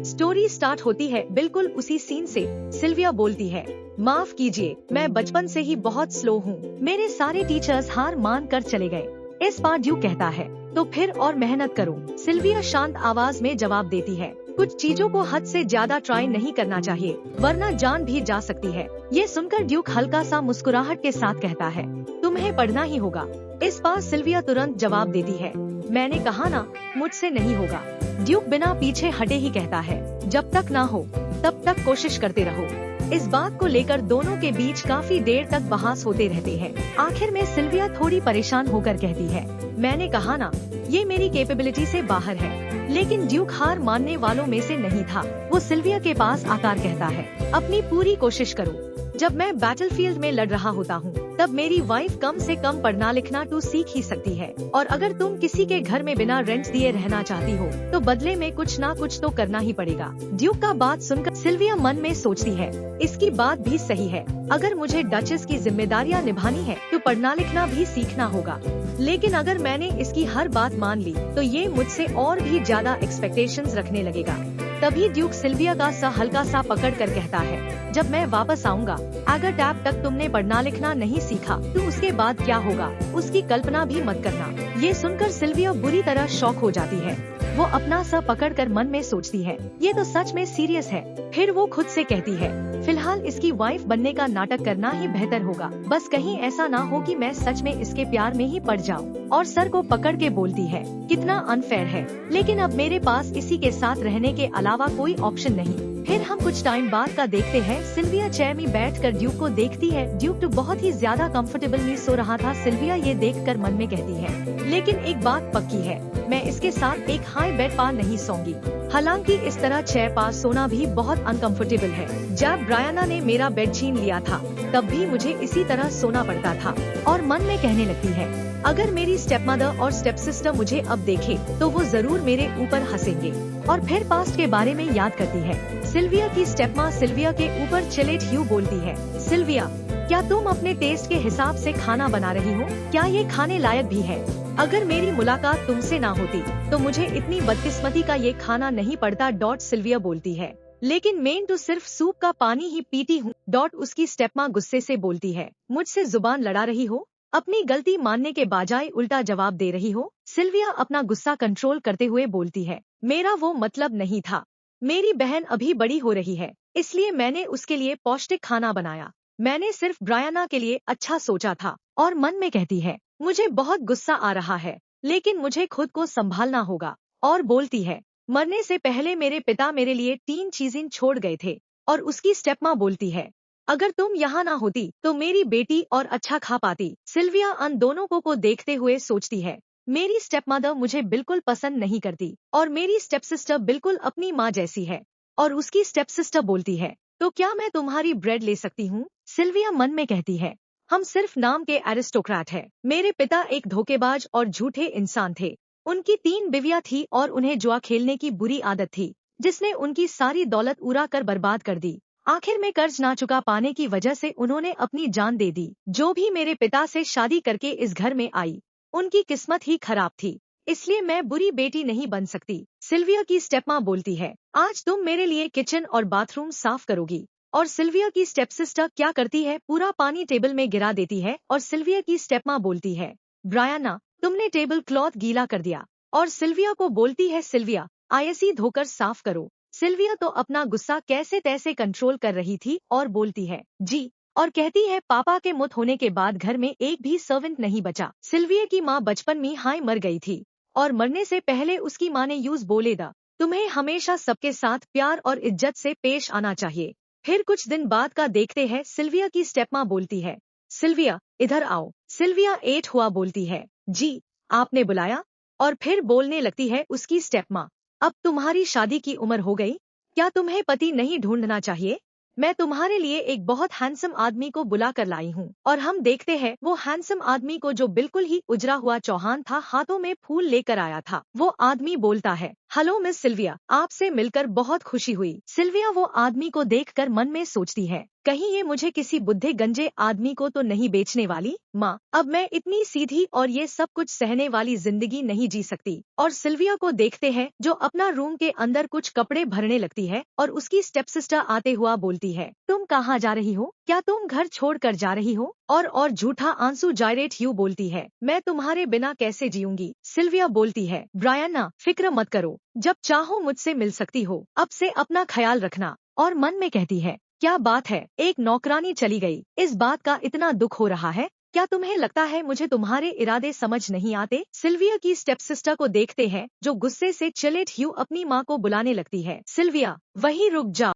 Story start होती है बिल्कुल उसी सीन से। सिल्विया बोलती है, माफ कीजिए, मैं बचपन से ही बहुत स्लो हूँ। मेरे सारे टीचर्स हार मान कर चले गए। इस बार ड्यूक कहता है, तो फिर और मेहनत करो। सिल्विया शांत आवाज में जवाब देती है, कुछ चीजों को हद से ज्यादा ट्राई नहीं करना चाहिए, वरना जान भी जा सकती है। ये सुनकर ड्यूक हल्का सा मुस्कुराहट के साथ कहता है, तुम्हें पढ़ना ही होगा। इस बार सिल्विया तुरंत जवाब देती है, मैंने कहा ना, मुझसे नहीं होगा। ड्यूक बिना पीछे हटे ही कहता है, जब तक ना हो तब तक कोशिश करते रहो। इस बात को लेकर दोनों के बीच काफी देर तक बहस होते रहते हैं। आखिर में सिल्विया थोड़ी परेशान होकर कहती है, मैंने कहा ना, ये मेरी कैपेबिलिटी से बाहर है। लेकिन ड्यूक हार मानने वालों में से नहीं था। वो सिल्विया के पास आकर कहता है, अपनी पूरी कोशिश करो। जब मैं बैटलफील्ड में लड़ रहा होता हूँ, तब मेरी वाइफ कम से कम पढ़ना लिखना तो सीख ही सकती है। और अगर तुम किसी के घर में बिना रेंट दिए रहना चाहती हो, तो बदले में कुछ ना कुछ तो करना ही पड़ेगा। ड्यूक का बात सुनकर सिल्विया मन में सोचती है, इसकी बात भी सही है। अगर मुझे डचेस की जिम्मेदारियाँ निभानी है, तो पढ़ना लिखना भी सीखना होगा। लेकिन अगर मैंने इसकी हर बात मान ली, तो ये मुझसे और भी ज्यादा एक्सपेक्टेशंस रखने लगेगा। तभी ड्यूक सिल्विया का सा हल्का सा पकड़ कर कहता है, जब मैं वापस आऊंगा, अगर तब तक तुमने पढ़ना लिखना नहीं सीखा, तो उसके बाद क्या होगा, उसकी कल्पना भी मत करना। ये सुनकर सिल्विया बुरी तरह शॉक हो जाती है। वो अपना सा पकड़कर मन में सोचती है, ये तो सच में सीरियस है। फिर वो खुद से कहती है, फिलहाल इसकी वाइफ बनने का नाटक करना ही बेहतर होगा। बस कहीं ऐसा ना हो कि मैं सच में इसके प्यार में ही पड़ जाऊं। और सर को पकड़ के बोलती है, कितना अनफेयर है, लेकिन अब मेरे पास इसी के साथ रहने के अलावा कोई ऑप्शन नहीं। फिर हम कुछ टाइम बाद का देखते हैं। सिल्विया चेयर में बैठकर ड्यूक को देखती है। ड्यूक तो बहुत ही ज्यादा कंफर्टेबली सो रहा था। सिल्विया ये देखकर मन में कहती है, लेकिन एक बात पक्की है, मैं इसके साथ एक हाई बेड पर नहीं सोऊंगी। हालांकि इस तरह चेयर पर सोना भी बहुत अनकंफर्टेबल है। जब ब्रायना ने मेरा बेड छीन लिया था, तब भी मुझे इसी तरह सोना पड़ता था। और मन में कहने लगती है, अगर मेरी स्टेप मदर और स्टेप सिस्टर मुझे अब देखे, तो वो जरूर मेरे ऊपर हंसेंगे। और फिर पास्ट के बारे में याद करती है। सिल्विया की स्टेप माँ सिल्विया के ऊपर चिलेट ह्यू बोलती है, सिल्विया, क्या तुम अपने टेस्ट के हिसाब से खाना बना रही हो? क्या ये खाने लायक भी है? अगर मेरी मुलाकात तुमसे ना होती, तो मुझे इतनी बदकिस्मती का ये खाना नहीं पड़ता। सिल्विया बोलती है, लेकिन मैं तो सिर्फ सूप का पानी ही पीती हूँ। उसकी स्टेप माँ गुस्से से बोलती है, मुझसे जुबान लड़ा रही हो? अपनी गलती मानने के बजाय उल्टा जवाब दे रही हो? सिल्विया अपना गुस्सा कंट्रोल करते हुए बोलती है, मेरा वो मतलब नहीं था। मेरी बहन अभी बड़ी हो रही है, इसलिए मैंने उसके लिए पौष्टिक खाना बनाया। मैंने सिर्फ ब्रायना के लिए अच्छा सोचा था। और मन में कहती है, मुझे बहुत गुस्सा आ रहा है, लेकिन मुझे खुद को संभालना होगा। और बोलती है, मरने से पहले मेरे पिता मेरे लिए 3 चीजें छोड़ गए थे। और उसकी स्टेप माँ बोलती है, अगर तुम यहाँ ना होती, तो मेरी बेटी और अच्छा खा पाती। सिल्विया उन दोनों को देखते हुए सोचती है, मेरी स्टेप मदर मुझे बिल्कुल पसंद नहीं करती, और मेरी स्टेप सिस्टर बिल्कुल अपनी माँ जैसी है। और उसकी स्टेप सिस्टर बोलती है, तो क्या मैं तुम्हारी ब्रेड ले सकती हूँ? सिल्विया मन में कहती है, हम सिर्फ नाम के एरिस्टोक्रेट हैं। मेरे पिता एक धोखेबाज और झूठे इंसान थे। उनकी 3 बीवियां थी और उन्हें जुआ खेलने की बुरी आदत थी, जिसने उनकी सारी दौलत उड़ा कर बर्बाद कर दी। आखिर में कर्ज ना चुका पाने की वजह से उन्होंने अपनी जान दे दी। जो भी मेरे पिता से शादी करके इस घर में आई, उनकी किस्मत ही खराब थी, इसलिए मैं बुरी बेटी नहीं बन सकती। सिल्विया की स्टेप माँ बोलती है, आज तुम मेरे लिए किचन और बाथरूम साफ करोगी। और सिल्विया की स्टेप सिस्टर क्या करती है, पूरा पानी टेबल में गिरा देती है। और सिल्विया की स्टेप माँ बोलती है, ब्रायना, तुमने टेबल क्लॉथ गीला कर दिया। और सिल्विया को बोलती है, सिल्विया, आईसी धोकर साफ करो। सिल्विया तो अपना गुस्सा कैसे तैसे कंट्रोल कर रही थी और बोलती है, जी। और कहती है, पापा के मौत होने के बाद घर में एक भी सर्वेंट नहीं बचा। सिल्विया की माँ बचपन में हाई मर गई थी, और मरने से पहले उसकी माँ ने यूज बोलेगा, तुम्हें हमेशा सबके साथ प्यार और इज्जत से पेश आना चाहिए। फिर कुछ दिन बाद का देखते हैं। सिल्विया की स्टेप माँ बोलती है, सिल्विया, इधर आओ। सिल्विया 8 हुआ बोलती है, जी, आपने बुलाया? और फिर बोलने लगती है उसकी स्टेप माँ, अब तुम्हारी शादी की उम्र हो गई, क्या तुम्हें पति नहीं ढूंढना चाहिए? मैं तुम्हारे लिए एक बहुत हैंडसम आदमी को बुला कर लाई हूँ। और हम देखते हैं वो हैंडसम आदमी को, जो बिल्कुल ही उजरा हुआ चौहान था, हाथों में फूल लेकर आया था। वो आदमी बोलता है, हेलो मिस सिल्विया, आपसे मिलकर बहुत खुशी हुई। सिल्विया वो आदमी को देखकर मन में सोचती है, कहीं ये मुझे किसी बुद्धे गंजे आदमी को तो नहीं बेचने वाली। माँ, अब मैं इतनी सीधी और ये सब कुछ सहने वाली जिंदगी नहीं जी सकती। और सिल्विया को देखते हैं जो अपना रूम के अंदर कुछ कपड़े भरने लगती है और उसकी स्टेप सिस्टर आते हुआ बोलती है, तुम कहाँ जा रही हो? क्या तुम घर छोड़ कर जा रही हो? और झूठा आंसू जायरेट ह्यू बोलती है, मैं तुम्हारे बिना कैसे जीऊंगी? सिल्विया बोलती है, ब्रायना फिक्र मत करो, जब चाहो मुझसे मिल सकती हो, अब से अपना ख्याल रखना। और मन में कहती है, क्या बात है, एक नौकरानी चली गई, इस बात का इतना दुख हो रहा है? क्या तुम्हें लगता है मुझे तुम्हारे इरादे समझ नहीं आते? सिल्विया की स्टेप सिस्टर को देखते हैं जो गुस्से से चिलेट ह्यू अपनी माँ को बुलाने लगती है, सिल्विया वहीं रुक जा।